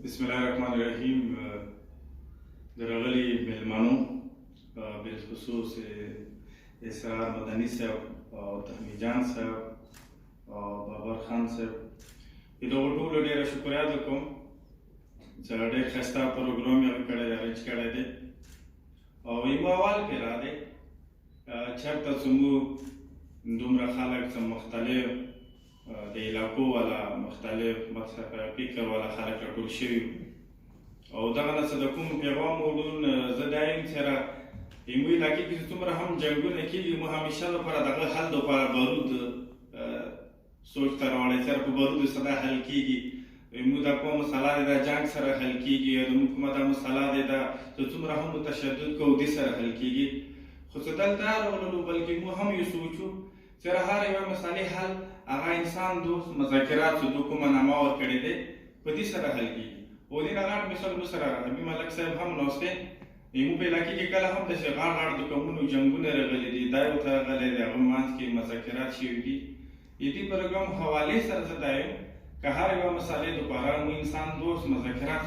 بسم الله الرحمن الرحیم. درغلي مهلمانو بالخصوص اسرار مدني صاحب او تحمید جان صاحب او بابر خان صاحب د دغو ټولو ډېره شکریه کوم چې ډېر ښایسته پروګرام یې کړی دی، ارینج کړی دی او یو اول کې را دی چېرته زموږ دومره خلک چې مختلف د علاقو والا مختلف مذهب فکر والا خلک راټول شوي او دغه نه څه د کوم پیغام وړون زه دا یم چې زموږ علاقې کې چې څومره هم جنګونه کېږي موږ همیشه لپاره دغه حل دپاره بارود سوچ ته راوړی چې په بارودو سره دا حل کېږي. موږ دا کومه مسله دی دا جنګ سره حل کېږي، زموږ کومه دا مسله دی دا چې څومره هم تشدد کوو دې سره حل کېږي. خو چې دلته راوللو بلکې موږ هم یو سوچو چې هر یوه مسلې حل هغه انسان دوست مذاکرات چې دوی کومه نامه ورکړې دی په دې سره حل کېږي. او دې نه غټ مثال مو سره حبیب ملک صاحب هم ناست دی. زموږ په علاقې کې کله هم داسې غاړ غاړ د قومونو جنګونه راغلي دي، دا ورته راغلی دی، هغه منځ کې مذاکرات شوي دي. د دې پروګرام حوالې سره زه دا یم که هر یوه مسلې دپاره مو انسان دوست مذاکرات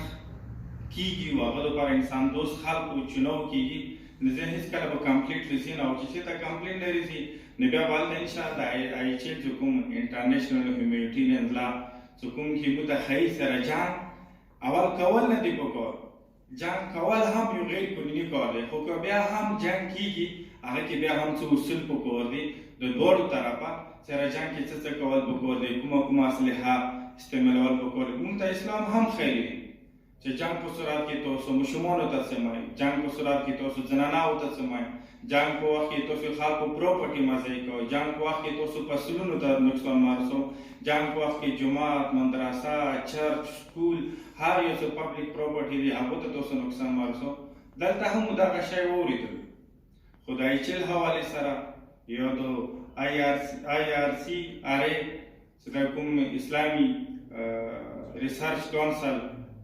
کېږي او هغه دپاره انسان دوست خلق او چناو کېږي، نو زه هېڅکله به کمپلیټ رسي نه، او چې چېرته کمپلیټ نه رسي نو بیا به هلته انشاءالله IHL چې کوم انټرنیشنل هیومینیټیرین لا چې کوم کې متخیل سره جنګ اول کول نه دي پکار، جنګ کول هم یو غیر قانوني کار دی، خو که بیا هم جنګ کېږي هغه کې بیا هم څه اصول پکار دي د دواړو طرفه سره جنګ کې څه کول پکار دی، کومه اسلحه استعمالول پکار دی. موږ ته اسلام هم ښیي چې جنګ په صورت کې تاسو ماشومانو ته څه وایي، جنګ په صورت کې تاسو زنانهو ته څه وایي، جنګ په وخت کې تاسو خلکو پروپرټي مضیع کوئ، جنګ په وخت کې تاسو فصلونو ته نقصان مرسو، جنګ په وخت کې جومات، مدرسه، چرچ، سکول، هر یو څه پبلیک پروپرټي دی هغو ته تاسو نقصان مرسو. دلته هم دغه شی واورېدل، خو د IHL حوالې سره یا د IRCRA چې دا کوم اسلامي ریسرچ کونسل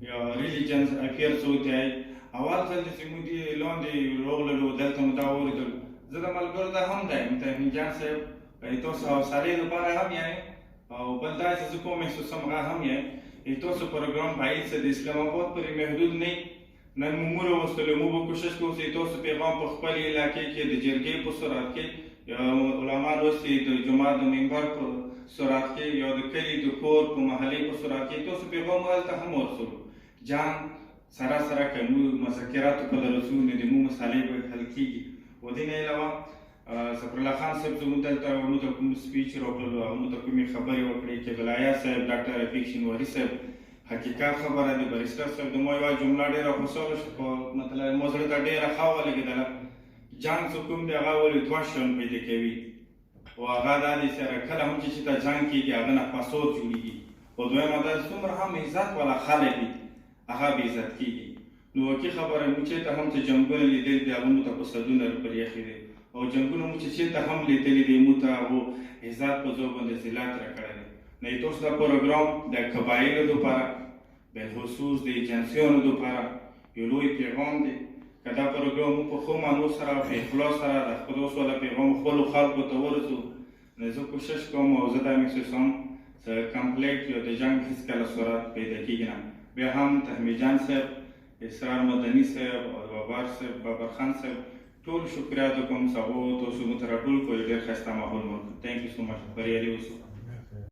یا ریلیجنس افیرز ورته وایي، اول ځل چې موږ دې لاندې راغللو دلته مو دا واورېدل، زه د ملګرو ته هم دا یم تحمید جان صاحب تاسو حوصلې لپاره هم یعنې او بل دا چې زه کوم محسوسوم هغه هم یعنې تاسو پروګرام باید چې د اسلام آباد پورې محدود نه نن مو راوستلو. موږ به کوشش کوو چې تاسو پیغام په خپل علاقې کې د جرګې په صورت کې یا علما لوستي د جومات د منبر په صورت کې یا د کلي د کور په محلې په صورت کې تاسو پیغام هلته هم ورسولو. جنګ سره سره که موږ مذاکراتو ته درځو نو د موږ مسالې به حل کېږي. او دې نه علاوه صفرالله خان صاحب زموږ دلته موږ ته کوم سپیچ راکړلو، هغه موږ ته کومې خبرې وکړې چې بلایا صاحب ډاکټر رفیق شینواري صاحب حقیقت خبره دی، بریسټر صاحب د ما یوه جمله ډېره خوشحاله شوه، خو مطلب ما زړه ته ډېره ښه ولګېدله. جنګ چې کوم دی هغه ولې دوه شیان پیدا کوي، او هغه دا دی چې کله هم چې چېرته جنګ کېږي هغه نه فساد جوړېږي، او دویمه دا څومره هم عزت والا خلک دي هغه بې عزت کېږي. نو واقعي خبره موږ چېرته هم چې جنګونه لیدلي دي هغه موږ ته فسادونه پر یخي دي، او جنګونه موږ چې چېرته هم لیدلي دي موږ ته هغو عزت په ځای باندې ذلت راکړی دی. نو تاسو دا پروګرام د قبایلو دپاره بالخصوص د ایجنسیانو دپاره یو لوی پیغام دی. که دا پروګرام موږ په ښو معنو سره او په اخلاص سره د خدای سوله پیغام خپلو خلکو ته ورسو، نو زه کوشش کوم او زه دا محسوسوم چې کمپلیټ یا د جنګ هېڅکله صورت پیدا کېږي نه. بیا هم تحمید جان صاحب، اسرار مدني صاحب او بابر صاحب، بابر خان صاحب ټول شکریه کوم چې هغو تاسو موږ ته راټول کړو، ډېر ښایسته ماحول مو وکړ. تھینک یو سو مچ، بریالي اوسو.